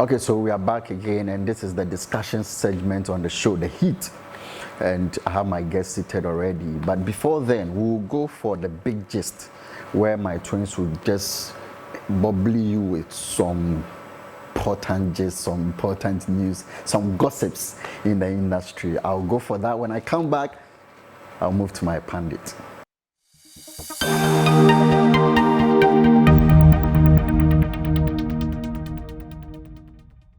Okay, so we are back again, and this is the discussion segment on the show, The Heat. And I have my guest seated already. But before then, we'll go for the big gist, where my twins will just bubble you with some important gist, some important news, some gossips in the industry. I'll go for that. When I come back, I'll move to my pundit.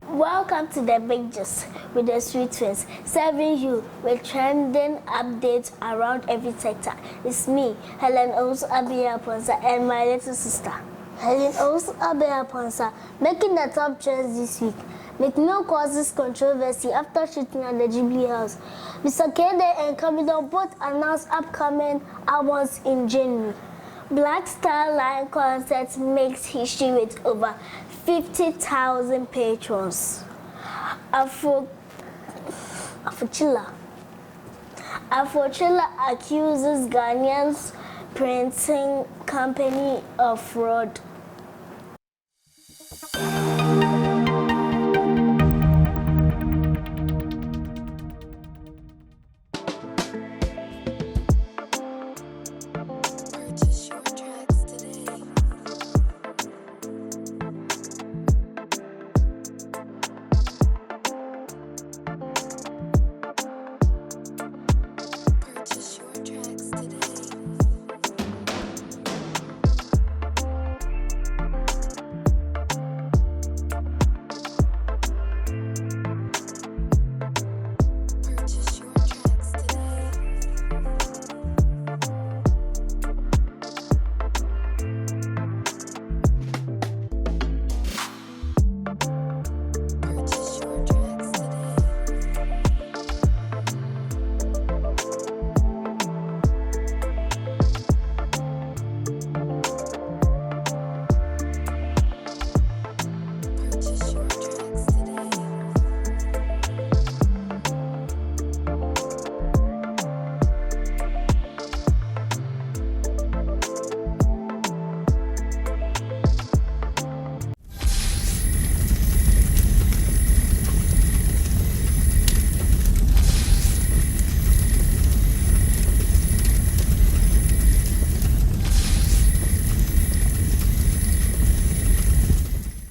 Welcome to the Big Gist with the Sweet Twins, serving you with trending updates around every sector. It's me, Helen Owusu Abiya-Aponsa, and my little sister, Helen Owusu Abiya-Aponsa, making the top trends this week. McMill causes controversy after shooting at the Jubilee House. Mr. Kede and Kamido both announced upcoming albums in January. Black Star Line concert makes history with over 50,000 patrons. Afrochilla accuses Ghanaian's printing company of fraud.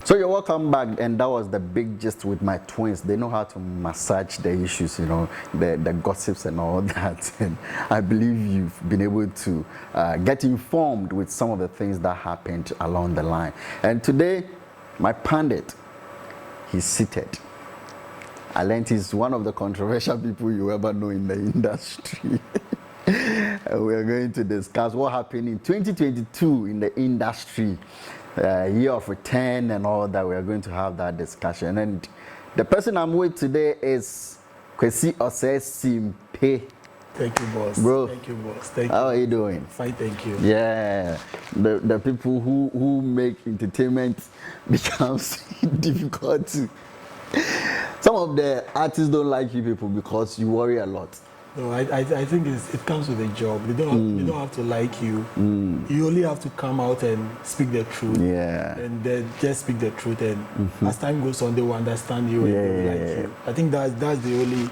So you're welcome back, and that was the big gist with my twins. They know how to massage the issues, the gossips and all that. And I believe you've been able to get informed with some of the things that happened along the line. And today, my pundit, he's seated. I learned he's one of the controversial people you ever know in the industry. We're going to discuss what happened in 2022 in the industry. Year of return and all that. We are going to have that discussion. And the person I'm with today is Kwesi Osei Simpey. Thank you, boss. Bro, thank you, boss. Thank how you. are you doing? Fine, thank you. Yeah, the people who make entertainment becomes difficult to. Some of the artists don't like you people because you worry a lot. No, I think it comes with a job. They don't have to like you. You only have to come out and speak the truth. Yeah. And then just speak the truth. And as time goes on, they will understand you and they will like you. I think that's the only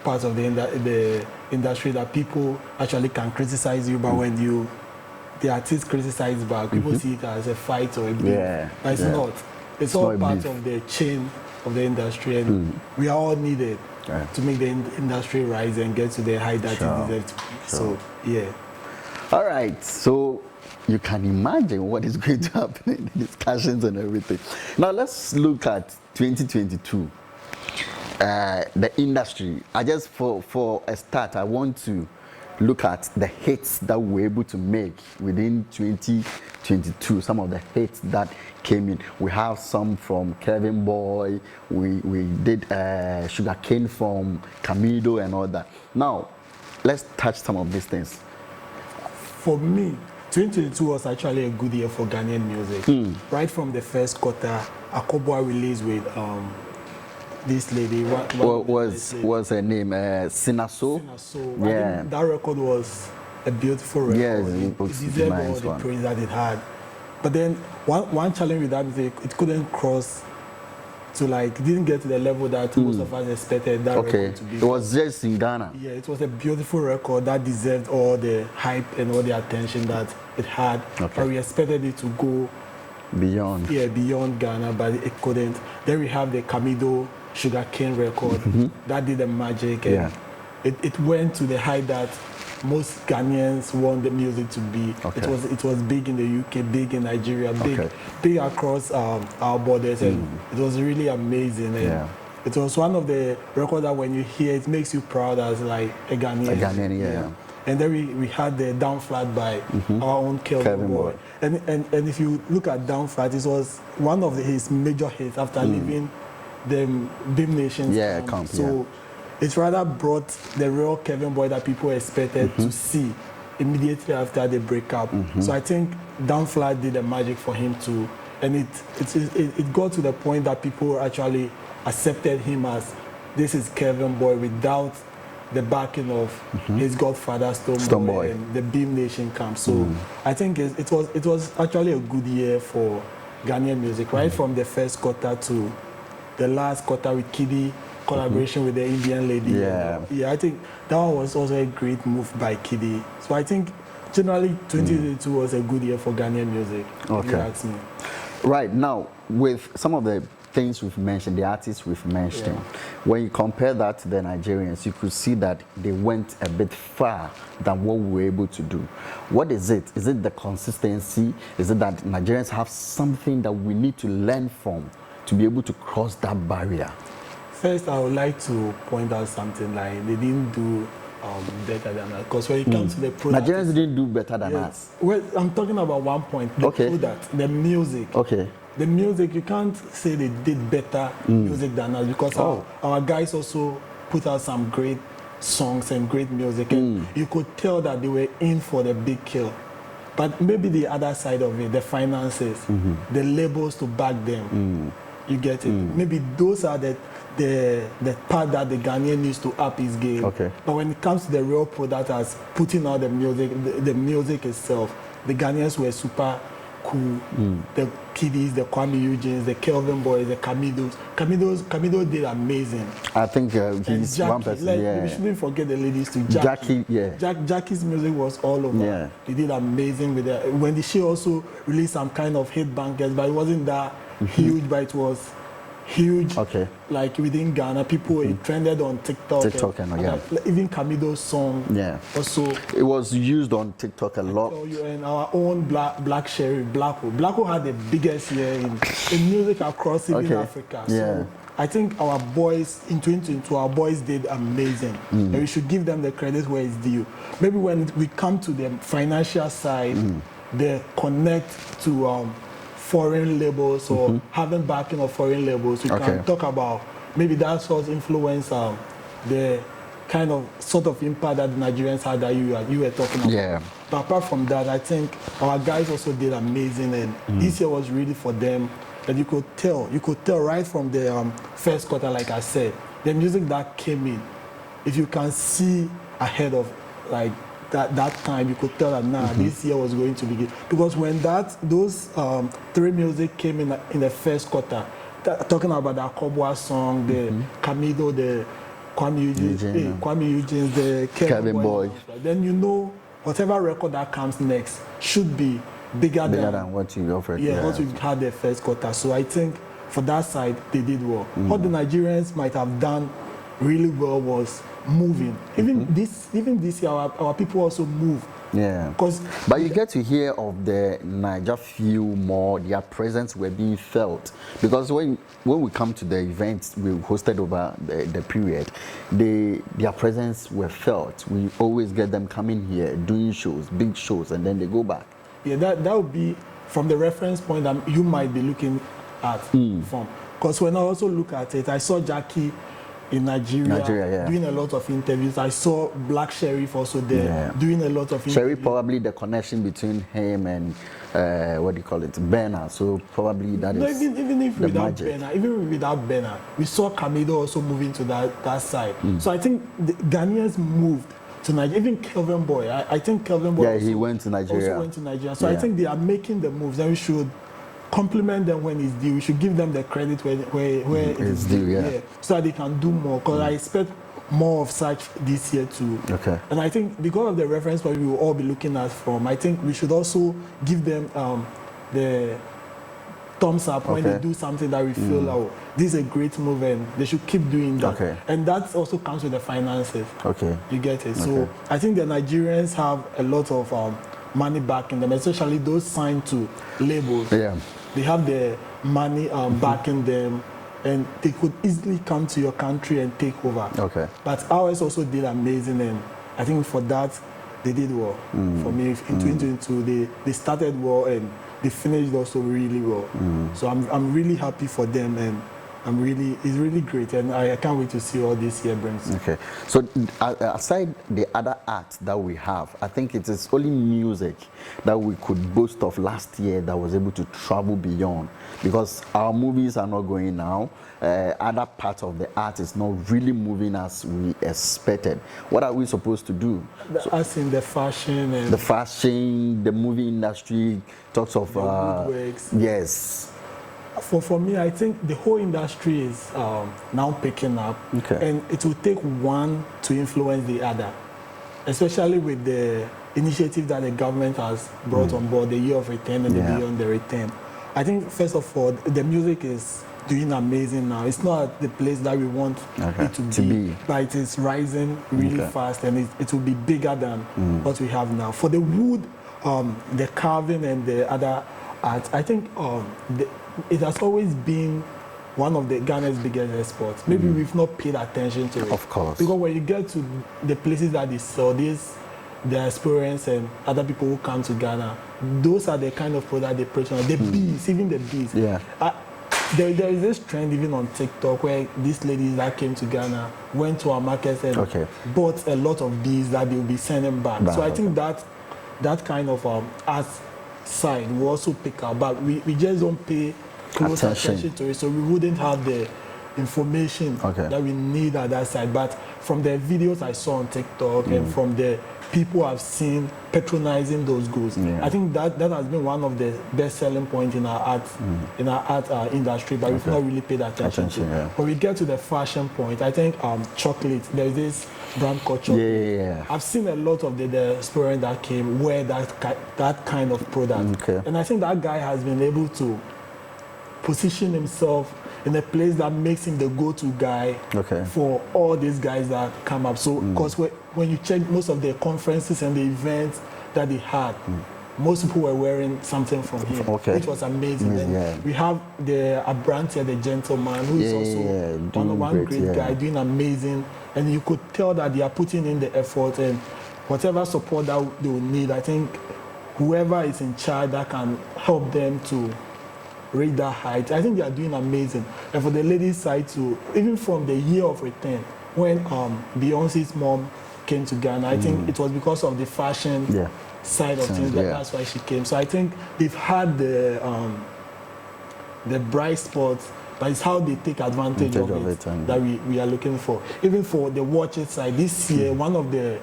part of the industry that people actually can criticize you, but when the artist criticize back, people see it as a fight or a beef. But it's not. It's all part of the chain of the industry, and we are all needed. To make the industry rise and get to the height that it deserves to be. So, yeah. All right. So you can imagine what is going to happen in the discussions and everything. Now let's look at 2022. The industry. I just for a start, I want to look at the hits that we were able to make within 2022. Some of the hits that came in. We have some from Kevin Boy. We did Sugarcane from Kamido and all that. Now, let's touch some of these things. For me, 2022 was actually a good year for Ghanaian music. Right from the first quarter, Akobua released with this lady. What was her name? Sinaso. Yeah. I think that record was a beautiful record. Yes, it deserved all the praise that it had. But then one challenge with that is it couldn't cross to like didn't get to the level that most of us expected that Okay. record to be. It was just in Ghana. Yeah, it was a beautiful record that deserved all the hype and all the attention that it had. Okay. But we expected it to go Beyond. beyond Ghana, but it couldn't. Then we have the Camido Sugarcane record that did the magic. And Yeah. it went to the height that most Ghanaians want the music to be. Okay. It was big in the UK, big in Nigeria, Okay. big across our borders, and it was really amazing. And Yeah. it was one of the records that when you hear it makes you proud as like a Ghanaian. A Ghanaian, yeah. And then we had the Down Flat by our own Kelvin Kelvin Boy. Boy. And if you look at Down Flat, it was one of his major hits after leaving the Beam Nations camp, So it rather brought the real Kelvin Boy that people expected to see immediately after the breakup. So I think Down Flat did the magic for him too. And it got to the point that people actually accepted him as this is Kelvin Boy without the backing of his godfather Stonebwoy and the Beam Nation camp. So I think it was actually a good year for Ghanaian music, right from the first quarter to the last quarter with Kiddy, collaboration with the Indian lady. Yeah. I think that one was also a great move by Kiddy. So I think generally 2022 was a good year for Ghanaian music, if you Okay. ask me. Right now, with some of the things we've mentioned, the artists we've mentioned, when you compare that to the Nigerians, you could see that they went a bit far than what we were able to do. What is it? Is it the consistency? Is it that Nigerians have something that we need to learn from to be able to cross that barrier? First, I would like to point out something like they didn't do better than us. Because when it comes to the product, Nigerians didn't do better than us. Well, I'm talking about one point. The Okay. product, the music. Okay. The music, you can't say they did better music than us because our guys also put out some great songs and great music. And you could tell that they were in for the big kill. But maybe the other side of it, the finances, the labels to back them, you get it. Maybe those are the part that the Ghanaian needs to up his game. Okay. But when it comes to the real product as putting out the music, the music itself, the Ghanaians were super cool. The Kiddies, the Kwame Eugenes, the Kelvin Boys, the Camidos. Camido did amazing. I think And he's Jackie, one person. like, Yeah. we shouldn't forget the ladies too. Jackie, yeah. Jackie's music was all over. Yeah. They did amazing with it. When she also released some kind of hit bangers, but it wasn't that huge, but it was huge. Okay. Like within Ghana, people it trended on TikTok. Like, even Camido's song. Yeah. Also. It was used on TikTok a lot. Tell you, and our own Black Sherry, Blacko had the biggest year in music across even Africa. Yeah. So I think our boys in 2022, our boys did amazing, and we should give them the credit where it's due. Maybe when we come to the financial side, the connect to foreign labels or having backing of foreign labels, we can talk about maybe that sort of influence the kind of sort of impact that the Nigerians had that you were talking about. Yeah. But apart from that, I think our guys also did amazing, and this year was really for them. And you could tell right from the first quarter, like I said, the music that came in. If you can see ahead of like that time, you could tell that this year was going to be good. Because when those three music came in the first quarter, talking about the Akobwa song, the Camido, the Kwame Eugenes, the Kelvin Boy, then you know whatever record that comes next should be bigger than what you offered. what we had the first quarter. So I think for that side, they did well. What the Nigerians might have done really well was moving. Even this year, our people also moved. Yeah. But you get to hear of the Niger feel more, their presence were being felt. Because when we come to the events we hosted over the period, their presence were felt. We always get them coming here, doing shows, big shows, and then they go back. Yeah, that would be from the reference point that you might be looking at from. Because when I also look at it, I saw Jackie in Nigeria doing a lot of interviews. I saw Black Sheriff also there doing a lot of interviews. Sheriff, probably the connection between him and Bernard. So probably that is even if the without magic. Bernard, even without Bernard, we saw Camido also moving to that side. So I think the Ghanaians moved to Nigeria. Even Kelvin Boy, I think Kelvin Boy he went to Nigeria. also went to Nigeria. So I think they are making the moves, and we should compliment them when it's due. We should give them the credit where it is due, yeah. so that they can do more. Because I expect more of such this year too. Okay. And I think because of the reference point we will all be looking at from, I think we should also give them the thumbs up when they do something that we feel, oh, this is a great move and they should keep doing that. Okay. And that also comes with the finances. Okay. You get it? Okay. So I think the Nigerians have a lot of money backing them, especially those signed to labels. Yeah. They have the money backing them, and they could easily come to your country and take over. Okay. But ours also did amazing, and I think for that, they did well. For me, in 2022, they started well, and they finished also really well. So I'm really happy for them, and it's really great, and I can't wait to see all this year brings. Okay, so aside the other art that we have, I think it is only music that we could boast of last year that was able to travel beyond, because our movies are not going now. Other parts of the art is not really moving as we expected. What are we supposed to do? As in the fashion and the fashion, the movie industry talks of woodworks. Yes. For me, I think the whole industry is now picking up, Okay. and it will take one to influence the other, especially with the initiative that the government has brought on board, the Year of Return and the Beyond the Return. I think, first of all, the music is doing amazing now. It's not at the place that we want it to be, but it is rising really fast, and it will be bigger than what we have now. For the wood, the carving and the other art, I think it has always been one of the Ghana's biggest exports. Maybe we've not paid attention to it. Of course. Because when you get to the places that they sell this, the experience and other people who come to Ghana, those are the kind of product they produce. The bees, even the bees. Yeah. There is this trend even on TikTok where these ladies that came to Ghana went to our markets and bought a lot of bees that they will be sending back. So I think that kind of art side will also pick up, but we just don't pay close attention to it, so we wouldn't have the information that we need at that side. But from the videos I saw on TikTok and from the people I've seen patronizing those goods, I think that has been one of the best selling points in our art industry, but we've not really paid attention to. When we get to the fashion point, I think chocolate, there's this brand called chocolate. I've seen a lot of the experience that came wear that kind of product, and I think that guy has been able to position himself in a place that makes him the go-to guy for all these guys that come up. So, because when you check most of the conferences and the events that they had, most people were wearing something from him, which was amazing. And we have the Abrantia, the gentleman, who is also one great guy, doing amazing. And you could tell that they are putting in the effort, and whatever support that they will need, I think whoever is in charge that can help them to reach that height, I think they are doing amazing. And for the ladies' side too, even from the Year of Return, when Beyonce's mom came to Ghana, I think it was because of the fashion side of things, that's why she came. So I think they've had the bright spots, but it's how they take advantage of it that we are looking for. Even for the watches side, this year, one of the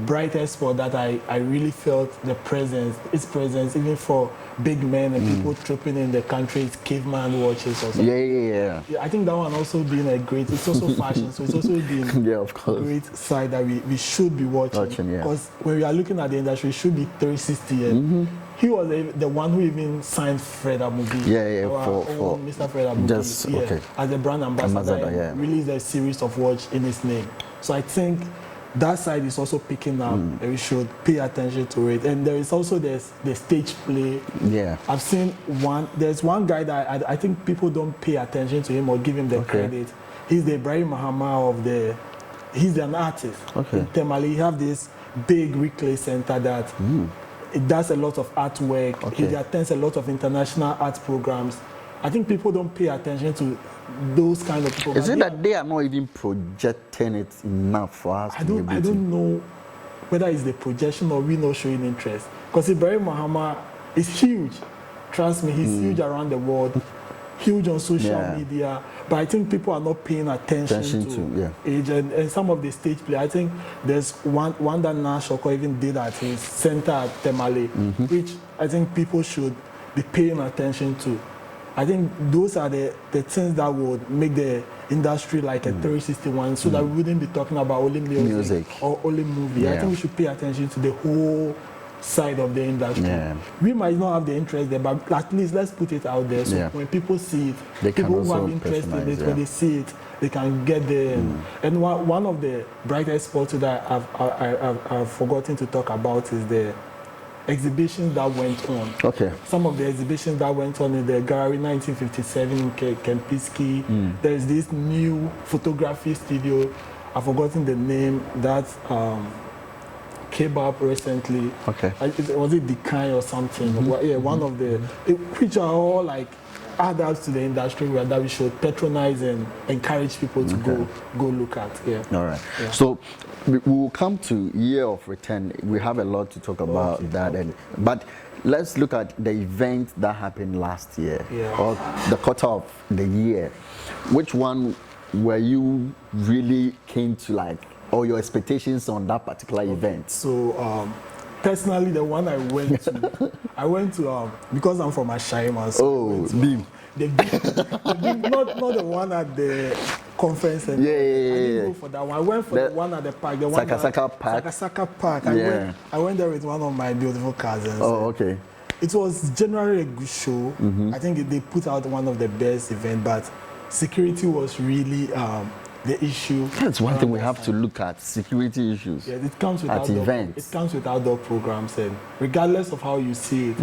brightest spot that I really felt its presence, even for big men and people tripping in the country, is Caveman watches or something. I think that one also being it's also fashion, so it's also been of course, a great side that we should be watching. Because when we are looking at the industry, it should be 360. And he was the one who even signed Fred Amubi. For Mr. Fred Amubi. As a brand ambassador, released a series of watch in his name. So I think that side is also picking up, and we should pay attention to it. And there is also the stage play. I've seen there's one guy that I think people don't pay attention to him or give him the credit. He's the Ibrahim Mahama he's an artist. In Temali, he have this big reclay center that it does a lot of artwork. He attends a lot of international art programs. I think people don't pay attention to those kind of people. Is it that they are not even projecting it enough for us? I don't know whether it's the projection or we not showing interest. Because Ibrahim Mahama is huge. Trust me, he's huge around the world, huge on social media. But I think people are not paying attention to age and some of the stage play. I think there's one that Nash Oko even did at his center at Temale, which I think people should be paying attention to. I think those are the things that would make the industry like a 361, so that we wouldn't be talking about only music or only movie. Yeah. I think we should pay attention to the whole side of the industry. Yeah. We might not have the interest there, but at least let's put it out there. So Yeah. when people see it, They can people who also have interest in it, patronize, when they see it, they can get there. And one of the brightest spots that I've forgotten to talk about is the exhibitions that went on. Okay. Some of the exhibitions that went on in the Gallery 1957 in Kempinski. There's this new photography studio. I've forgotten the name that came up recently. Okay. Was it Decay or something? Well, yeah, one of the, which are all like adults to the industry that we should patronize and encourage people to go look at. Yeah. All right. Yeah. So we will come to Year of Return. We have a lot to talk about that, but let's look at the event that happened last year, Yeah. or the quarter of the year. Which one were you really keen to like, or your expectations on that particular event? So personally, the one I went to, because I'm from Ashaiman. So Oh, Beam. the big, not the one at the conference center. Yeah. I didn't go for that one. I went for the one at the park. The one Sakasaka Park. Sakasaka Park. Yeah. I went there with one of my beautiful cousins. Oh, okay. It was generally a good show. I think they put out one of the best events, but security was really the issue. That's one thing we have to look at, security issues. Yeah, it comes with at events. It comes with outdoor programs, and regardless of how you see it,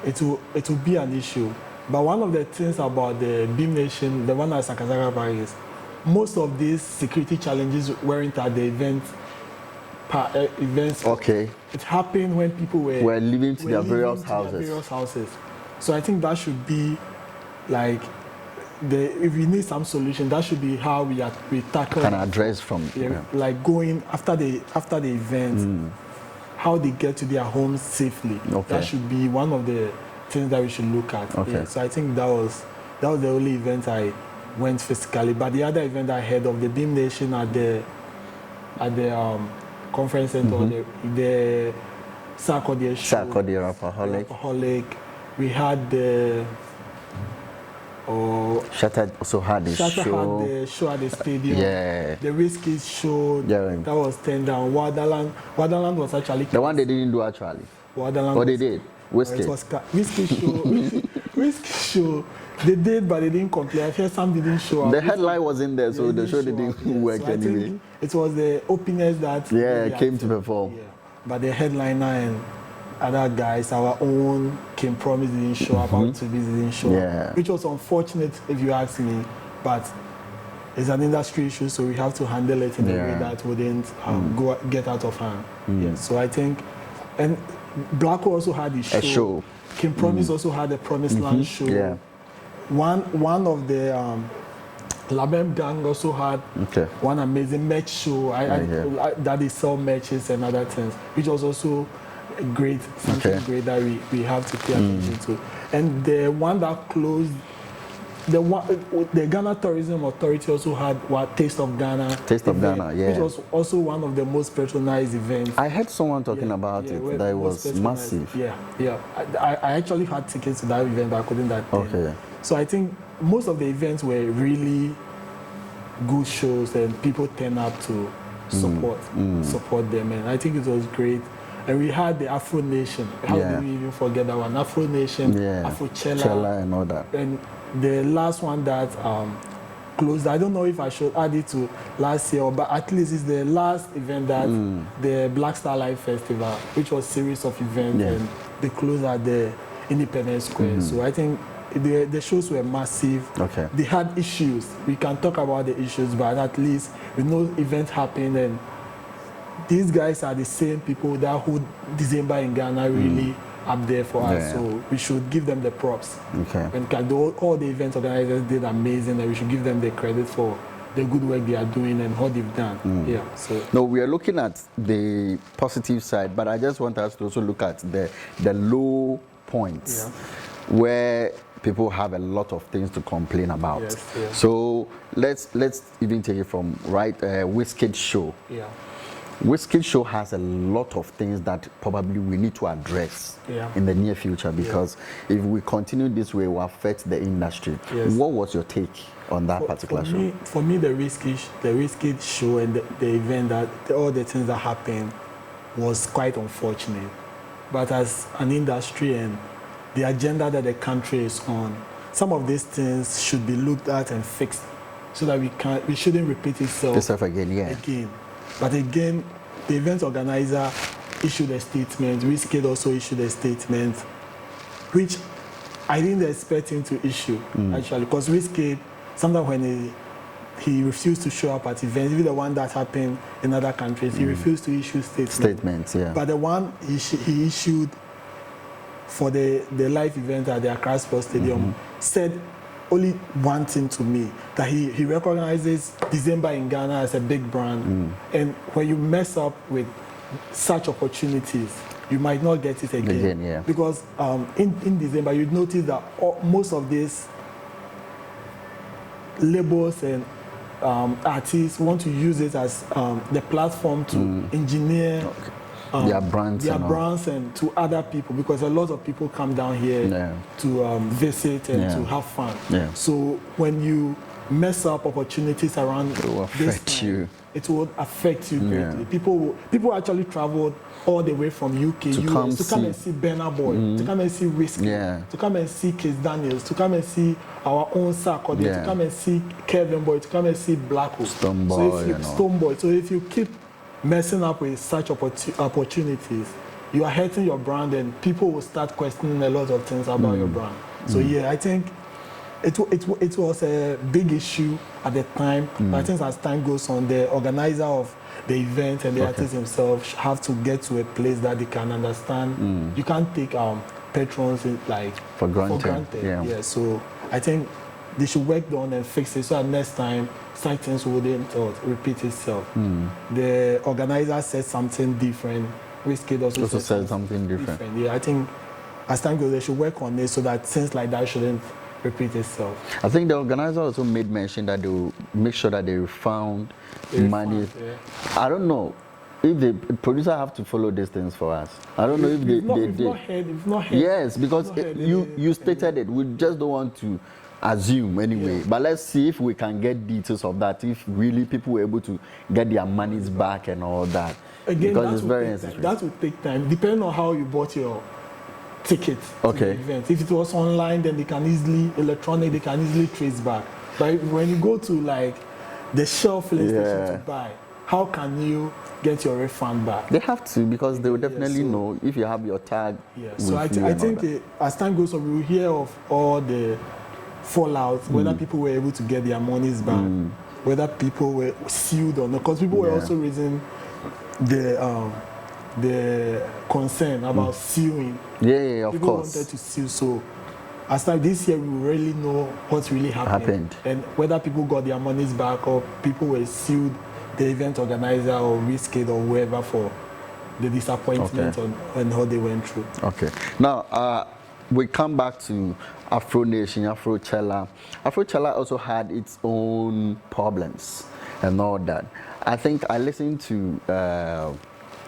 it will be an issue. But one of the things about the Beam Nation, the one at Sakasaka Park, is most of these security challenges weren't at the events. Okay. It happened when people were leaving to their various various houses. So I think that should be like if we need some solution, that should be how we tackle. Can address from like going after the event, how they get to their homes safely. Okay. That should be one of the things that we should look at. Okay. Yeah, so I think that was the only event I went physically. But the other event I heard of, the Beam Nation at the conference center, the Sarkodie show. Sarkodie Rapaholic. We had the Shattered also had the Shatter show. had the show at the stadium. Yeah. The Whiskey show that was turned down. Wonderland was actually the one they didn't do actually. Wonderland. What they did? Whiskey. It was Whiskey show. Whiskey show. They did, but they didn't complete. I heard some didn't show up. The headline was in there, so the show didn't work so anyway. I think it was the openers that came to perform. Yeah. But the headliner and other guys, our own King Promise didn't show up, our to didn't show up, which was unfortunate if you ask me, but it's an industry issue, so we have to handle it in a way that wouldn't get out of hand. Yeah. So I think, and Blacko also had his show. A show. King Promise also had a Promised Land show. Yeah. One of the Labem Gang also had one amazing match show that they sell matches and other things, which was also great, something great that we have to pay attention to. And the one that closed, the Ghana Tourism Authority also had Taste of Ghana. Taste of Ghana, which was also one of the most patronized events. I heard someone talking about it, that it was massive. Yeah. I actually had tickets to that event, but I couldn't attend. Okay. So I think most of the events were really good shows, and people turn up to support them, and I think it was great. And we had the Afro Nation. How do we even forget that one? Afro Nation, Afrochella, and all that. And the last one that closed, I don't know if I should add it to last year, but at least it's the last event that the Black Star Live Festival, which was a series of events, and they closed at the Independence Square. So I think the shows were massive. Okay. They had issues. We can talk about the issues, but at least we know event happened, and these guys are the same people that hold December in Ghana really up there for us. So we should give them the props. Okay. And all the event organizers did amazing, and we should give them the credit for the good work they are doing and what they've done. Yeah. So no, we are looking at the positive side, but I just want us to also look at the low points where people have a lot of things to complain about. Yes. So let's even take it from Whiskey show. Yeah. Whiskey Show has a lot of things that probably we need to address Yeah. in the near future, because if we continue this way, it will affect the industry. Yes. What was your take on that particular show? For me, the Whiskey Show and the event, all the things that happened was quite unfortunate. But as an industry and the agenda that the country is on, some of these things should be looked at and fixed so that we shouldn't repeat itself again. But again, the event organizer issued a statement. Whiskey also issued a statement, which I didn't expect him to issue, actually, because Whiskey, sometimes when he refused to show up at events, even the one that happened in other countries, he refused to issue statements. Yeah. But the one he issued for the live event at the Accra Sports Stadium said only one thing to me, that he recognizes December in Ghana as a big brand, and when you mess up with such opportunities, you might not get it again. Yeah. Because in December, you notice that most of these labels and artists want to use it as the platform to engineer their brands and to other people, because a lot of people come down here to visit and to have fun. Yeah. So when you mess up opportunities around it will affect you. It will affect you greatly. People actually traveled all the way from UK, US, to come and see Burna Boy, to come and see Whiskey, to come and see Kiss Daniels, to come and see our own Sarkodie, to come and see Kevin Boy, to come and see Blacko, Stonebwoy. So if you keep messing up with such opportunities, you are hurting your brand, and people will start questioning a lot of things about your brand. So I think it was a big issue at the time. But I think as time goes on, the organizer of the event and the artist himself have to get to a place that they can understand. You can't take patrons for granted. Yeah. So I think they should work on and fix it so that next time such things wouldn't repeat itself. The organizer said something different. Whiskey also said something different. Yeah, I think as time goes, they should work on it so that things like that shouldn't repeat itself. I think the organizer also made mention that they will make sure that they refund money. I don't know if the producer have to follow these things for us. I don't know if they did. Yes, because you stated it. We just don't want to assume anyway. But let's see if we can get details of that, if really people were able to get their monies back and all that. Again, because it's very necessary. That will take time, depending on how you bought your ticket to the event. If it was online, then they can easily trace back. But when you go to the shelf list to buy, how can you get your refund back? They have to, because they will definitely know if you have your tag. Yeah. So I think as time goes on, we will hear of all the fallout, whether people were able to get their monies back, whether people were sued or not, because people were also raising the concern about suing. Of people course. Wanted to sue. So as time this year, we will really know what really happened and whether people got their monies back or people were sued, the event organizer or Whiskey or whoever, for the disappointment and how they went through. Okay. Now, we come back to Afro Nation, Afrochella. Afrochella also had its own problems and all that. I think I listened to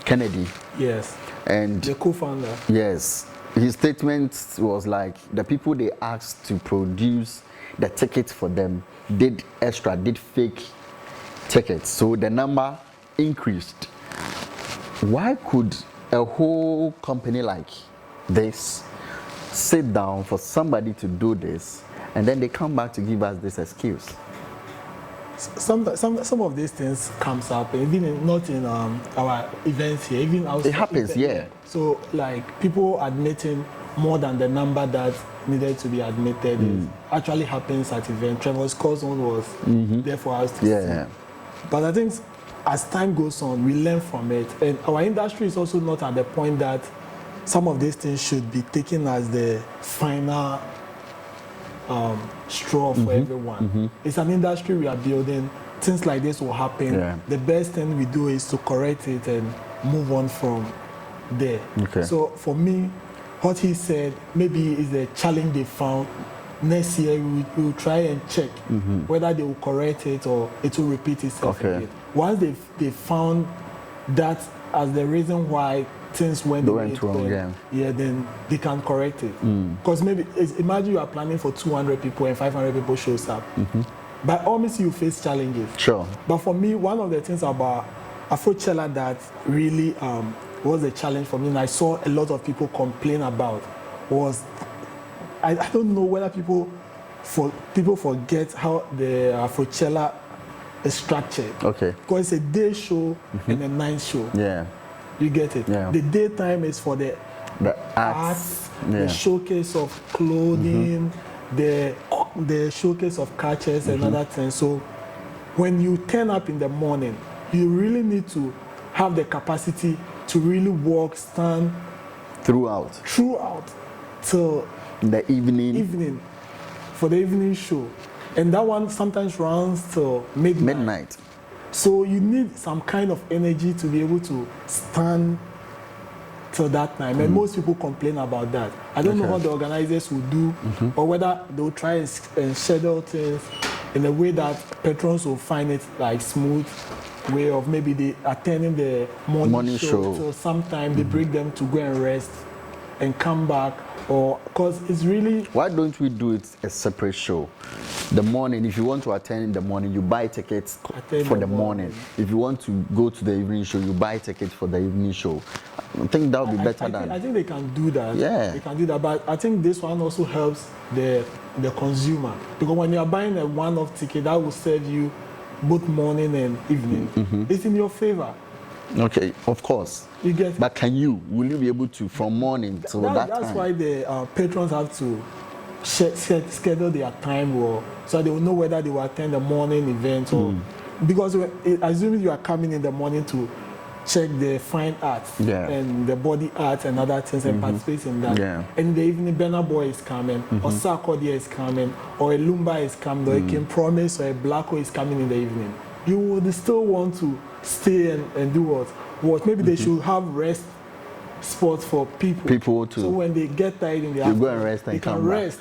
Kennedy. Yes. And the co-founder. Yes. His statement was like the people they asked to produce the tickets for them did fake tickets. So the number increased. Why could a whole company like this sit down for somebody to do this and then they come back to give us this excuse? Some of these things comes up, even not in our events here, even outside. It happens, So people admitting more than the number that needed to be admitted is actually happens at events. Trevor Scott's one was there for us to see. But I think as time goes on, we learn from it, and our industry is also not at the point that some of these things should be taken as the final straw for everyone. It's an industry we are building. Things like this will happen. The best thing we do is to correct it and move on from there. So for me, what he said maybe is a challenge they found. Next year we will try and check whether they will correct it or it will repeat itself again. Once they found that as the reason why things went wrong, then they can correct it. Because maybe imagine you are planning for 200 people and 500 people shows up. By all means, you face challenges. Sure. But for me, one of the things about Afrochella that really was a challenge for me, and I saw a lot of people complain about, was I don't know whether people forget how the Afrochella is structured. Okay. Because it's a day show and a night show. Yeah. You get it? Yeah. The daytime is for the arts, the showcase of clothing, the showcase of cultures and other things. So when you turn up in the morning, you really need to have the capacity to really stand throughout till the evening for the evening show. And that one sometimes runs till midnight. So you need some kind of energy to be able to stand till that time. And most people complain about that. I don't know what the organizers will do, or whether they'll try and schedule things in a way that patrons will find it like smooth way of maybe they attending the morning show. So sometimes they break them to go and rest and come back, or because it's really. Why don't we do it a separate show? The morning, if you want to attend in the morning, you buy tickets for the morning. If you want to go to the evening show, you buy tickets for the evening show. I think that would be better than. I think they can do that. Yeah. They can do that, but I think this one also helps the consumer, because when you are buying a one-off ticket that will serve you both morning and evening, it's in your favor. Okay, of course. You get. But will you be able to from morning till that time? That's why the patrons have to schedule their time, so they will know whether they will attend the morning event or because assuming you are coming in the morning to check the fine arts and the body art and other things and participate in that. Yeah. And in the evening, Burna Boy is coming, or Sarkodie is coming, or a Lumba is coming, or a King Promise or a Blacko is coming in the evening. You would still want to stay and do what? Maybe they should have rest spots for people too. So when they get tired in the afternoon, go and rest and they can rest,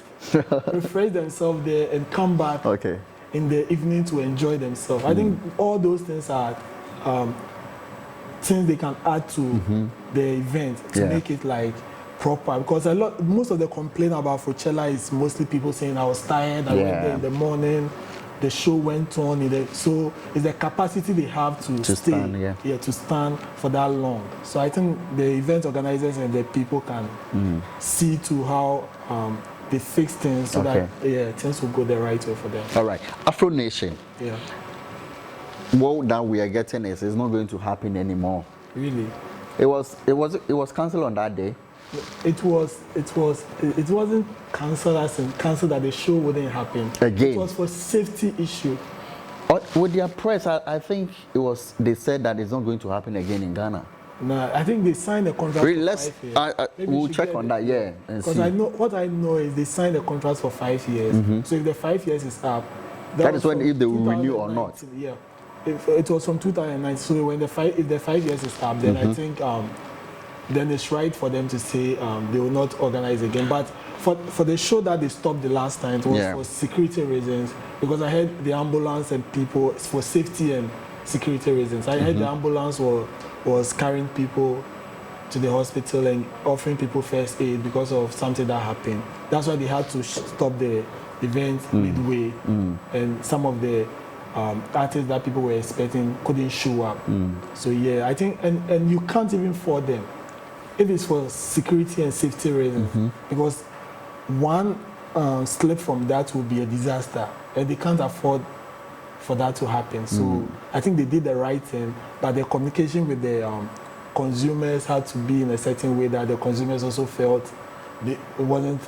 refresh themselves there and come back in the evening to enjoy themselves. I think all those things are things they can add to the event to make it like proper. Because most of the complaint about Afrochella is mostly people saying I was tired, I went there in the morning, the show went on. So it's the capacity they have to stay, to stand for that long. So I think the event organizers and the people can see to how they fix things so that things will go the right way for them. All right, Afro Nation. Yeah. What that we are getting is it's not going to happen anymore. Really? It was cancelled on that day. It wasn't cancelled as in cancelled that the show wouldn't happen. Again. It was for safety issue. With their press, I think they said that it's not going to happen again in Ghana. No, I think they signed a contract for 5 years. We'll check on that, Because what I know is they signed a contract for 5 years. So if the 5 years is up, that is when if they will renew or not. Yeah. It was from 2009. So when if the 5 years is up, then I think then it's right for them to say they will not organize again. But for the show that they stopped the last time, it was for security reasons. Because I heard the ambulance and people, it's for safety and security reasons. I heard the ambulance was carrying people to the hospital and offering people first aid because of something that happened. That's why they had to stop the event midway. And some of the artists that people were expecting couldn't show up. So yeah, I think, and you can't even fault them if it's for security and safety reasons, because one slip from that will be a disaster, and they can't afford for that to happen. So I think they did the right thing, but the communication with the consumers had to be in a certain way that the consumers also felt it wasn't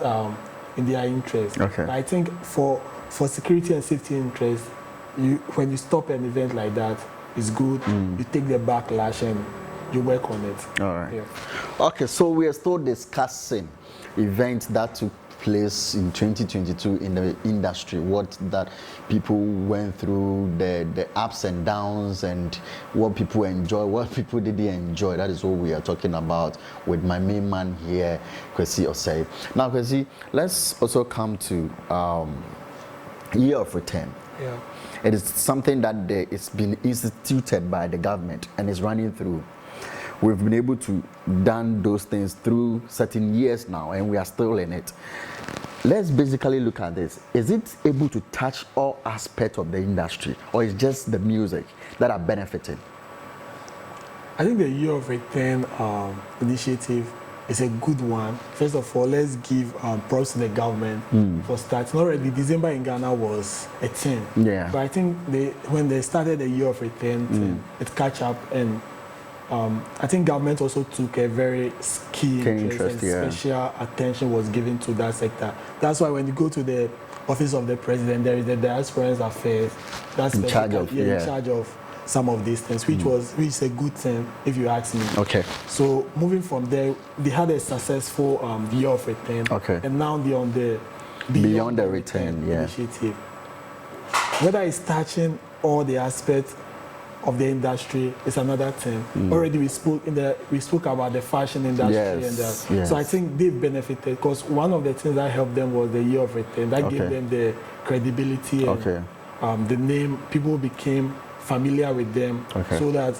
in their interest. Okay. But I think for security and safety interest, when you stop an event like that, it's good. You take the backlash and you work on it. All right. Yeah. Okay, so we are still discussing events that took place in 2022 in the industry, what that people went through, the ups and downs, and what people enjoy, what people didn't enjoy. That is what we are talking about with my main man here, Kwesi Osei. Now, Kwesi, let's also come to Year of Return. Yeah. It is something that it's been instituted by the government and is running through. We've been able to done those things through certain years now, and we are still in it. Let's basically look at this. Is it able to touch all aspects of the industry, or is just the music that are benefiting? I think the Year of Return initiative is a good one. First of all, let's give props to the government for starting. Already, December in Ghana was a thing. Yeah. But I think when they started the Year of Return thing, it catch up, and I think government also took a very key interest, and special attention was given to that sector. That's why when you go to the office of the president, there is the Diasporans Affairs that's in charge of some of these things, which is a good thing if you ask me. Okay. So moving from there, they had a successful Year of Return. Okay. And now they're on the Beyond the Return initiative. Whether it's touching all the aspects of the industry is another thing. Already we spoke about the fashion industry, so I think they've benefited, because one of the things that helped them was the Year of Return. That gave them the credibility and the name. People became familiar with them, so that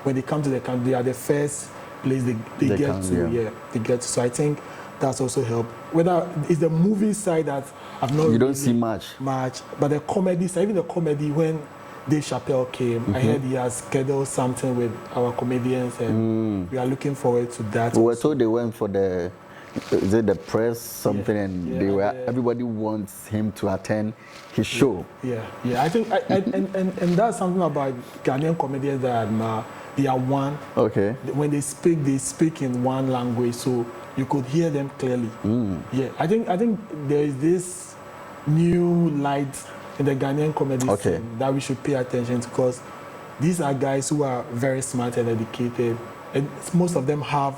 when they come to the country, they are the first place they get to. So I think that's also helped. Whether it's the movie side that I've not don't see much, but the comedy side, even the comedy, when Dave Chappelle came, I heard he has scheduled something with our comedians, and we are looking forward to that. We were told they went for the press something, and everybody wants him to attend his show. I think and that's something about Ghanaian comedians that I admire. They are one. Okay. When they speak in one language, so you could hear them clearly. I think there is this new light in the Ghanaian comedy scene that we should pay attention to, because these are guys who are very smart and educated, and most of them have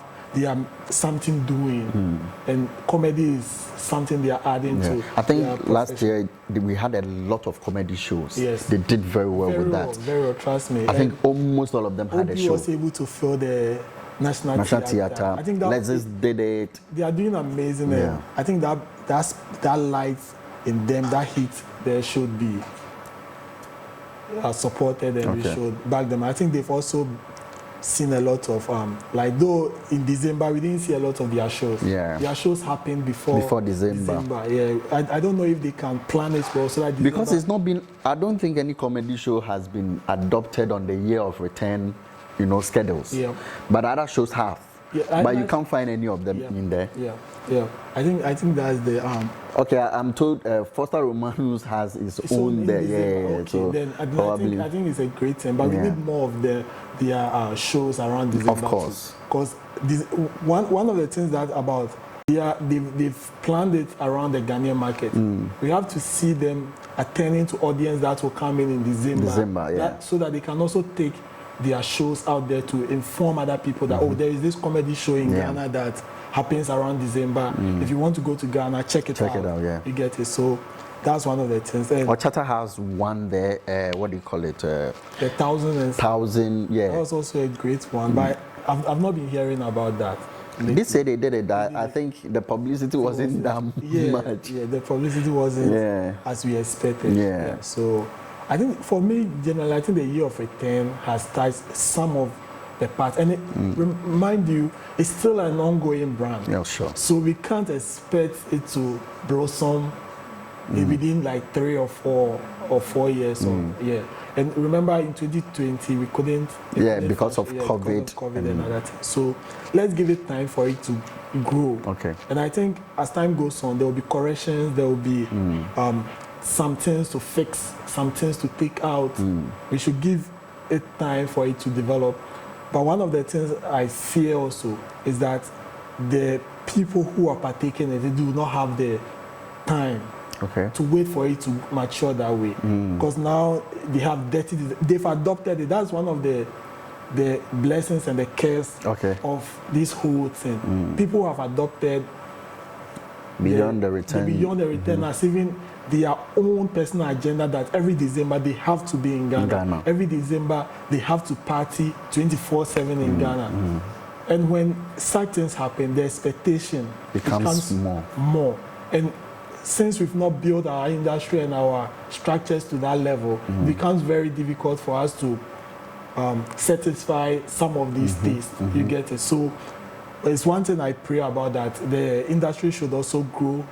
something doing, and comedy is something they are adding to. I think last year we had a lot of comedy shows. Yes, they did very well with that. Very well, trust me. I think almost all of them had a show. was able to fill the National Theatre. I think Lexus did it. They are doing amazing. I think that light in them, that heat, there should be supported, and we should back them. I think they've also seen a lot of though in December we didn't see a lot of their shows. Their shows happened before December. I don't know if they can plan it well, so that because it's not been. I don't think any comedy show has been adopted on the Year of Return, schedules. But other shows have. But you can't find any of them in there. I think that's the Okay, I'm told Foster Romanus has his own there. So then I think it's a great thing, but we need more of their shows around December. Of course, because one of the things that about they've planned it around the Ghanaian market. We have to see them attending to audience that will come in December, so that they can also take their shows out there to inform other people that there is this comedy show in Ghana that happens around December. If you want to go to Ghana, check it out. You get it. So that's one of the things. Ochata has one there. What do you call it? The 1,000. Yeah. That was also a great one, but I've not been hearing about that. They say they did it. I think the publicity wasn't that much. Yeah, the publicity wasn't as we expected. So I think for me, generally, I think the Year of Return has touched some of the parts. And mind you, it's still an ongoing brand. Yeah, sure. So we can't expect it to blossom within like 3 or 4 years. And remember, in 2020, we couldn't. Because of COVID. And other things. So let's give it time for it to grow. Okay. And I think as time goes on, there will be corrections. There will be some things to fix, some things to take out. We should give it time for it to develop. But one of the things I fear also is that the people who are partaking in it, they do not have the time to wait for it to mature that way. Because now they've adopted it. That's one of the blessings and the curse of this whole thing. People have adopted Beyond the Return as even their own personal agenda, that every December they have to be in Ghana. Every December they have to party 24/7 in Ghana. And when such things happen, the expectation becomes more. And since we've not built our industry and our structures to that level, it becomes very difficult for us to satisfy some of these tastes. You get it? So it's one thing I pray about, that the industry should also grow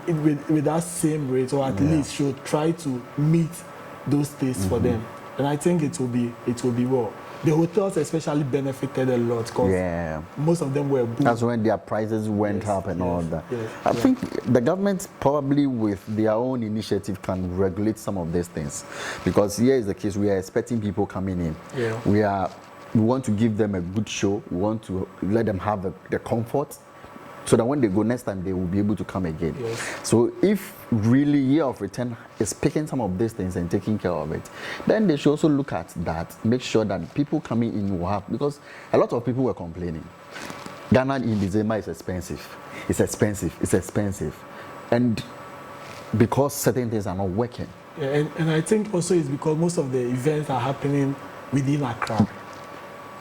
with that same rate, or at least should try to meet those tastes for them. And I think it will be well. The hotels especially benefited a lot because most of them were booked. That's when their prices went up and all that. I think the government probably with their own initiative can regulate some of these things, because here is the case: we are expecting people coming in. We want to give them a good show. We want to let them have the comfort, so that when they go next time, they will be able to come again. So if really Year of Return is picking some of these things and taking care of it, then they should also look at that, make sure that people coming in will have, because a lot of people were complaining. Ghana in December is expensive. It's expensive. It's expensive. And because certain things are not working. And I think also it's because most of the events are happening within Accra.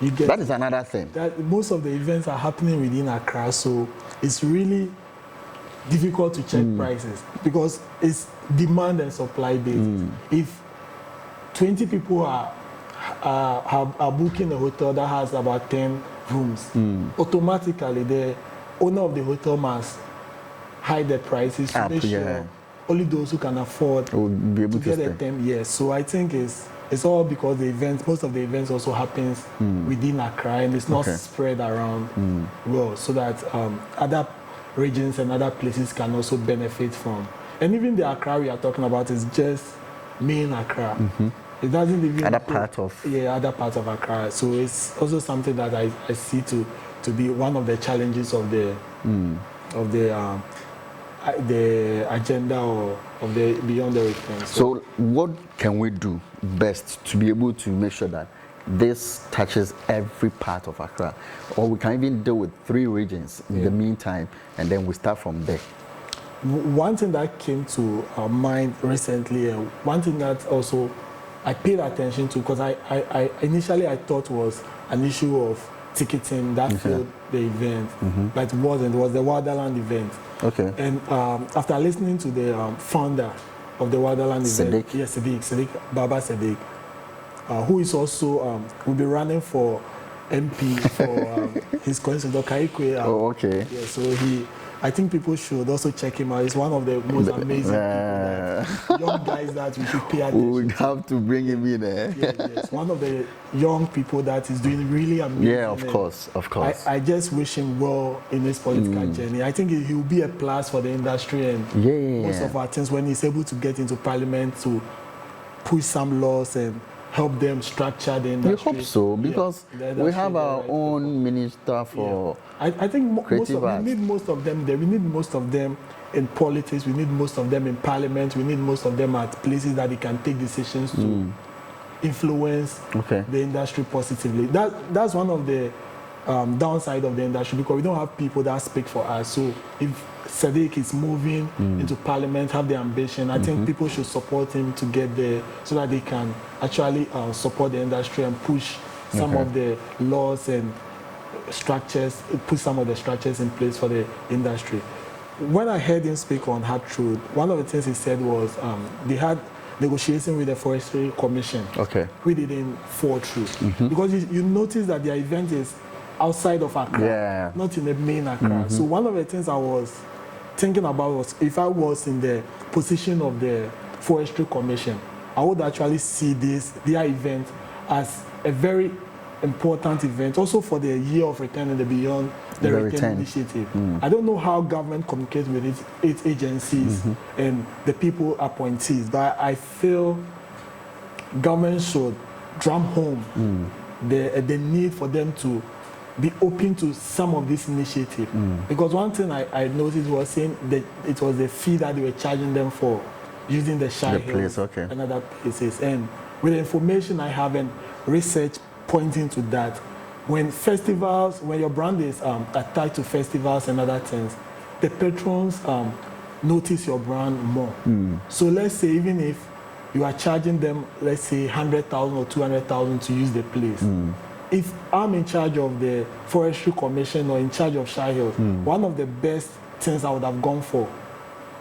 That is another thing. That most of the events are happening within Accra, so it's really difficult to check prices because it's demand and supply based. If 20 people are booking a hotel that has about 10 rooms, automatically the owner of the hotel must hide the prices to make sure only those who can afford will be able to get a 10. Yes, so I think it's all because the events, most of the events also happens within Accra, and it's not spread around well, so that other regions and other places can also benefit from. And even the Accra we are talking about is just main Accra. It doesn't even other part of other parts of Accra. So it's also something that I see to be one of the challenges of the agenda or of the Beyond the Return. So what can we do best to be able to make sure that this touches every part of Accra? Or we can even deal with 3 regions in the meantime, and then we start from there. One thing that came to our mind recently, and one thing that also I paid attention to, because I initially I thought was an issue of ticketing that filled the event, but it wasn't. It was the Wonderland event. And after listening to the founder of the Wonderland event, Sadiq Baba Sadiq, who is also will be running for MP for his constituency, Kaikwe. So I think people should also check him out. He's one of the most amazing people, young guys that we should pay attention to. We would have to bring him in, Yes, one of the young people that is doing really amazing. Yeah, of course. I just wish him well in his political journey. I think he will be a plus for the industry and most of our things when he's able to get into parliament to push some laws and help them structure the industry. We hope so, because we have our own minister for I think we need most of them there. We need most of them in politics. We need most of them in parliament. We need most of them at places that they can take decisions to influence the industry positively. That's one of the downside of the industry, because we don't have people that speak for us. So if Sadiq is moving into parliament, have the ambition, I think people should support him to get there, so that they can actually support the industry and push some of the laws and structures, put some of the structures in place for the industry. When I heard him speak on Hard Truth, one of the things he said was they had negotiation with the Forestry Commission, who didn't fall through. Because you notice that their event is outside of Accra, not in the main Accra. So one of the things I was thinking about was, if I was in the position of the Forestry Commission, I would actually see their event as a very important event, also for the Year of Return and the Beyond the Return initiative. I don't know how government communicates with its agencies and the people appointees, but I feel government should drum home the need for them to be open to some of this initiative. Because one thing I noticed was saying that it was the fee that they were charging them for using the Shire Hills and other places. And with the information I have and research pointing to that, when your brand is attached to festivals and other things, the patrons notice your brand more. So let's say even if you are charging them, let's say 100,000 or 200,000 to use the place, if I'm in charge of the Forestry Commission or in charge of Shire Hills, one of the best things I would have gone for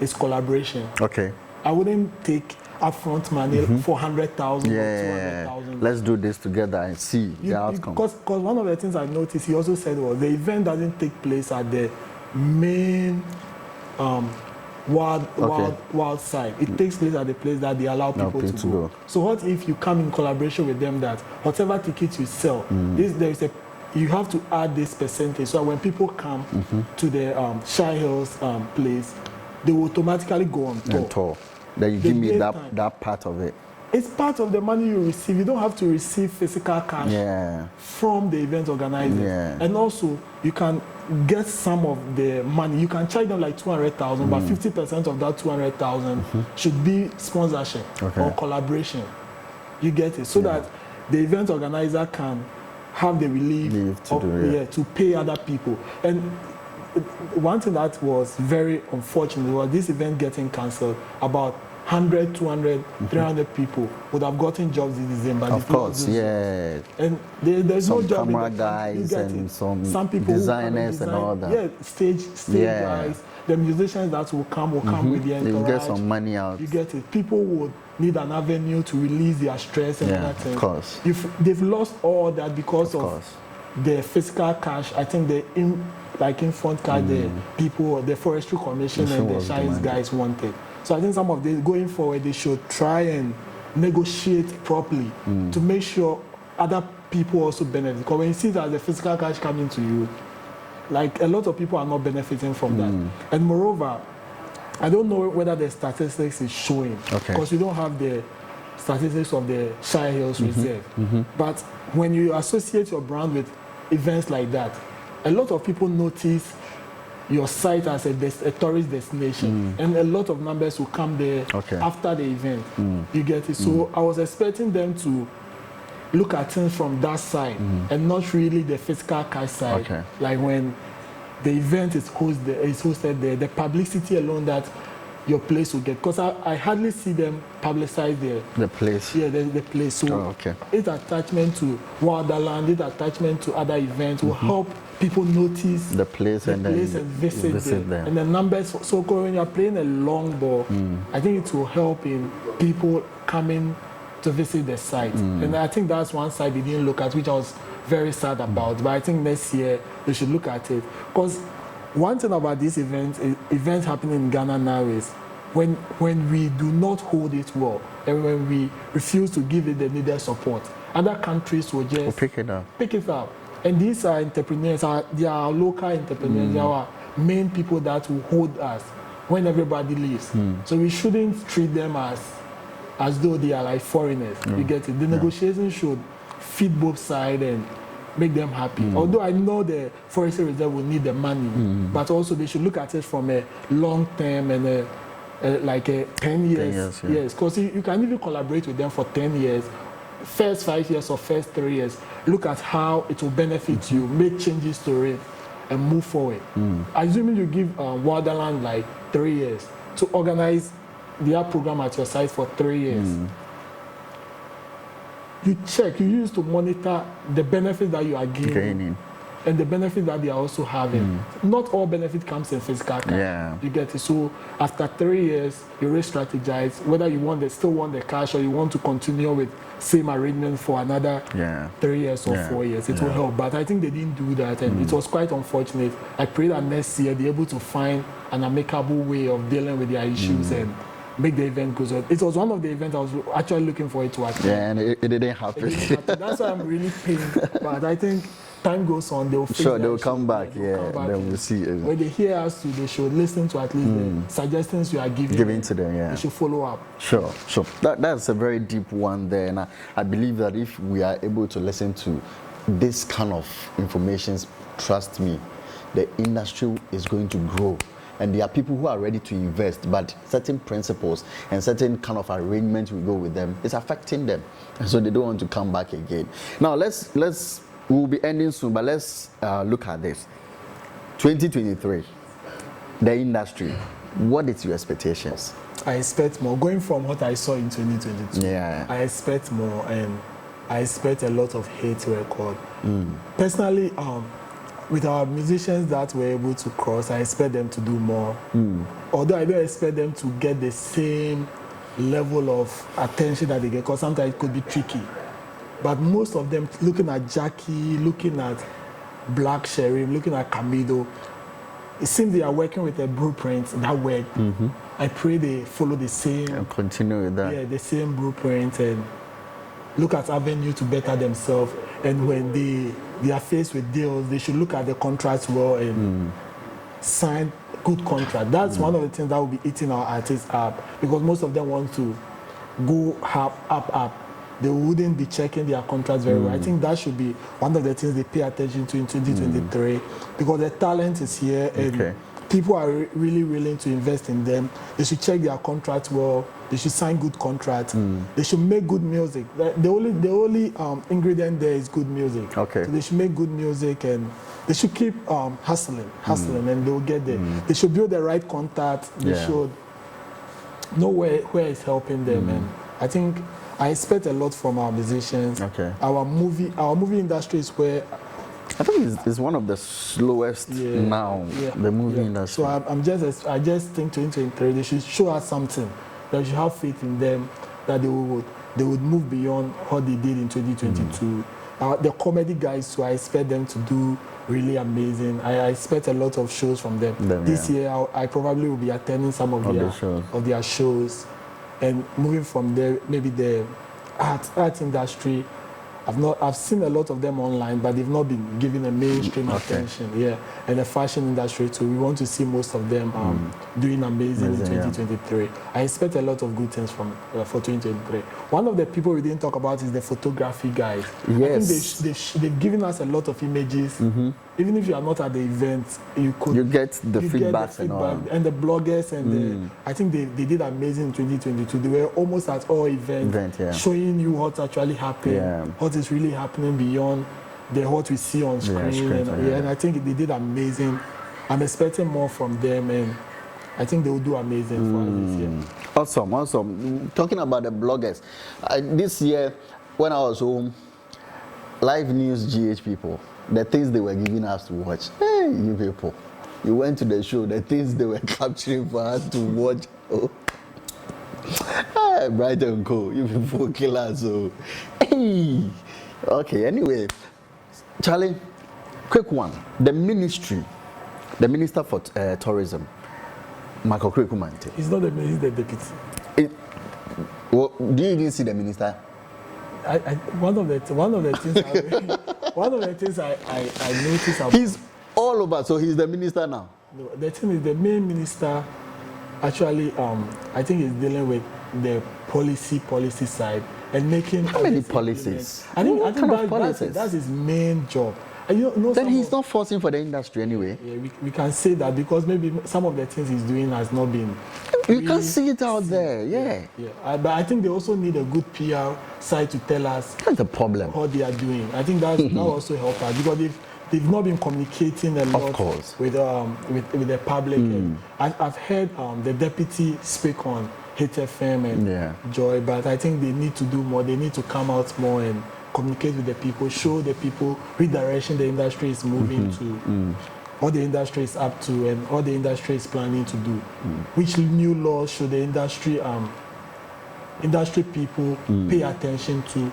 is collaboration. Okay. I wouldn't take upfront money for 100,000 or 200,000. Let's do this together and see the outcome. Because one of the things I noticed, he also said was the event doesn't take place at the main wild side. It takes place at the place that they allow people to go. So what if you come in collaboration with them that whatever tickets you sell, you have to add this percentage so that when people come to the Shy Hills place, they will automatically go on tour. Then you give me that part of it. It's part of the money you receive. You don't have to receive physical cash from the event organizer. And also, you can get some of the money. You can charge them like 200,000, but 50% of that 200,000 should be sponsorship or collaboration. You get it? So that the event organizer can have the relief to pay other people. And one thing that was very unfortunate was this event getting cancelled. About 100, 200, 300 people would have gotten jobs this December. Of course, yeah. And there's some no job camera guys and some people designers and all that. Yeah, stage guys. The musicians that will come with the entourage. They will get some money out. You get it. People would need an avenue to release their stress and other things. Of course. They've lost all that because of the physical cash. I think in front cash, the people, the Forestry Commission and the Science guys wanted. So I think some of this going forward, they should try and negotiate properly to make sure other people also benefit. Because when you see that the physical cash coming to you, like a lot of people are not benefiting from that. And moreover, I don't know whether the statistics is showing because you don't have the statistics of the Shy Hills Reserve. But when you associate your brand with events like that, a lot of people notice your site as a tourist destination, and a lot of numbers will come there after the event. You get it? So I was expecting them to look at things from that side and not really the physical cash side. Like when the event is hosted there, the publicity alone that your place will get. Because I hardly see them publicize the place. Yeah, the place. So its attachment to Wonderland, its attachment to other events will help people notice the place and visit there. And the numbers. So when you're playing a long ball, I think it will help in people coming to visit the site. And I think that's one side they didn't look at, which I was very sad about. But I think next year they should look at it. Because one thing about this event happening in Ghana now is when we do not hold it well and when we refuse to give it the needed support, other countries will just pick it up. And these are entrepreneurs, they are local entrepreneurs, they are main people that will hold us when everybody leaves. So we shouldn't treat them as though they are like foreigners. You get it? The negotiations should fit both sides and make them happy. Although I know the Forestry Reserve will need the money, but also they should look at it from a long term and like a 10 years. Yes, because you can even collaborate with them for 10 years. First 5 years or first 3 years, look at how it will benefit you, make changes to it, and move forward. Assuming you give Wonderland like 3 years to organize their program at your site for 3 years. You use to monitor the benefit that you are gaining and the benefit that they are also having. Not all benefit comes in physical cash. You get it? So after 3 years, you re-strategize whether you still want the cash or you want to continue with same arrangement for another 3 years or 4 years. It will help. But I think they didn't do that, and it was quite unfortunate. I pray that next year they're able to find an amicable way of dealing with their issues and make the event go. It was one of the events I was actually looking forward to attend. And it didn't happen. That's why I'm really pained. But I think time goes on, they'll they'll come back. Then we'll see. When they hear us, they should listen to at least the suggestions you are giving to them. They should follow up. Sure. That's a very deep one there, and I believe that if we are able to listen to this kind of information, trust me, the industry is going to grow. And there are people who are ready to invest, but certain principles and certain kind of arrangements we go with them, it's affecting them. And so they don't want to come back again. Now, we'll be ending soon, but let's look at this. 2023, the industry, what is your expectations? I expect more. Going from what I saw in 2022, I expect more, and I expect a lot of hate record. Personally, with our musicians that we're able to cross, I expect them to do more. Although I don't expect them to get the same level of attention that they get, because sometimes it could be tricky. But most of them, looking at Jackie, looking at Black Sheriff, looking at Camido, it seems they are working with a blueprint that work. I pray they follow the same, And continue with that. yeah, the same blueprint and look at avenue to better themselves. And when they are faced with deals, they should look at the contracts well and sign good contract. That's one of the things that will be eating our artists up, because most of them want to go up. They wouldn't be checking their contracts very well. I think that should be one of the things they pay attention to in 2023, because the talent is here and people are really willing to invest in them. They should check their contracts well. They should sign good contracts. They should make good music. The only ingredient there is good music. Okay. So they should make good music and they should keep hustling, and they will get there. They should build the right contact. They should know where it's helping them. And I think I expect a lot from our musicians. Okay. Our movie industry is where I think it's one of the slowest now, the movie industry. So I just think 2023 they should show us something. That we should have faith in them, that they would move beyond what they did in 2022. The comedy guys too, I expect them to do really amazing. I expect a lot of shows from them. This year I probably will be attending some of their shows, and moving from there, maybe the art industry. I've seen a lot of them online, but they've not been given a mainstream attention. Yeah, and the fashion industry too. We want to see most of them doing amazing in 2023. I expect a lot of good things from for 2023. One of the people we didn't talk about is the photography guys. Yes. I think they've given us a lot of images. Even if you are not at the event, you get the feedback and all. And the bloggers and I think they did amazing in 2022. They were almost at all events, showing you what's actually happening, what is really happening beyond what we see on screen. And I think they did amazing. I'm expecting more from them, and I think they will do amazing for us this year. Awesome. Talking about the bloggers, this year when I was home, Live News GH people, the things they were giving us to watch. Hey, you people, you went to the show, the things they were capturing for us to watch. Oh. Hey, Bright and Co, you people kill us. So, hey. Okay, anyway, Charlie, quick one. The Minister for Tourism, Michael Kweku-Manteh. He's not the minister, he's the deputy. Do you even see the minister? One of the things I noticed about, he's all over, so he's the minister now. No, the thing is, the main minister actually I think is dealing with the policy side and making how many policies? I think that's his main job. And then he's not forcing for the industry anyway. Yeah, we can say that because maybe some of the things he's doing has not been. You can see it out there, yeah. But I think they also need a good PR side to tell us that's the problem. What they are doing. I think that also help us because they've not been communicating a lot with the public. I've heard the deputy speak on Hit FM and Joy, but I think they need to do more. They need to come out more and communicate with the people, show the people which direction the industry is moving to, what the industry is up to, and what the industry is planning to do. Which new laws should the industry people pay attention to?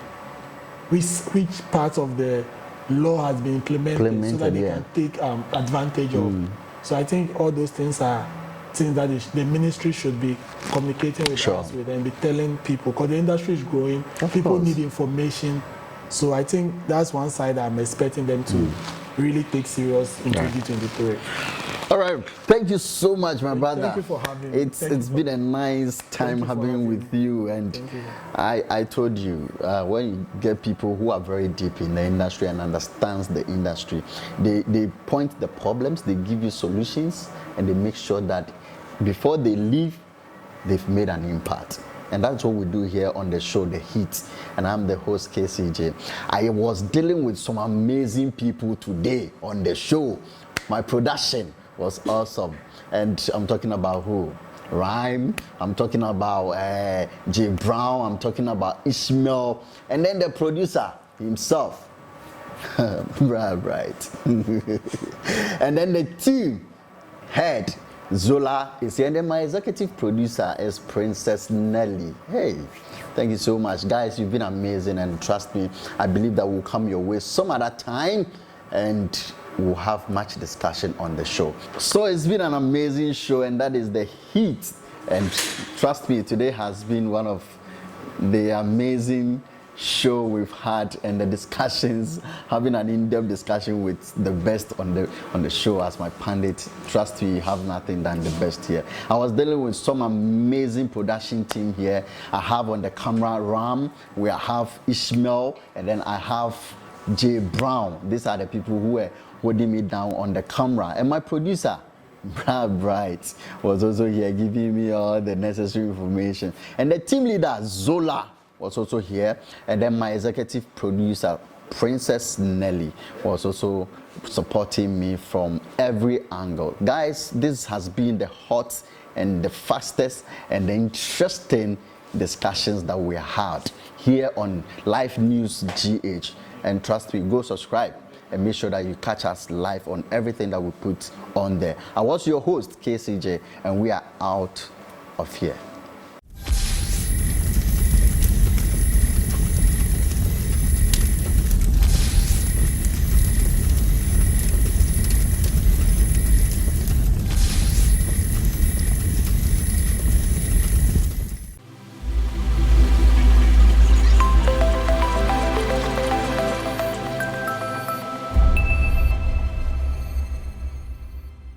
Which parts of the law has been implemented so that they can take advantage of? So I think all those things are things that the ministry should be communicating with us with and be telling people, because the industry is growing, people need information. So I think that's one side I'm expecting them to really take serious in 2023. All right. Thank you so much, my brother. Thank you for having me. It's been a nice time having with you. And I told you, when you get people who are very deep in the industry and understands the industry, they point the problems, they give you solutions, and they make sure that before they leave, they've made an impact. And that's what we do here on the show, The Heat. And I'm the host, KCJ. I was dealing with some amazing people today on the show. My production was awesome. And I'm talking about who? Rhyme. I'm talking about Jay Brown. I'm talking about Ishmael. And then the producer himself, Right. And then the team head, Zola, is here. And then my executive producer is Princess Nelly. Hey, thank you so much. Guys, you've been amazing. And trust me, I believe that will come your way some other time. And we'll have much discussion on the show. So it's been an amazing show, and that is The Heat. And trust me, today has been one of the amazing show we've had, and the discussions, having an in-depth discussion with the best on the show as my pundit. Trust me, you have nothing than the best here. I was dealing with some amazing production team here. I have on the camera Ram, we have Ishmael, and then I have Jay Brown. These are the people who were holding me down on the camera. And my producer, Brad Bright, was also here giving me all the necessary information. And the team leader, Zola, was also here. And then my executive producer, Princess Nelly, was also supporting me from every angle. Guys, this has been the hot and the fastest and the interesting discussions that we had here on Live News GH. And trust me, go subscribe and make sure that you catch us live on everything that we put on there. I was your host, KCJ, and we are out of here.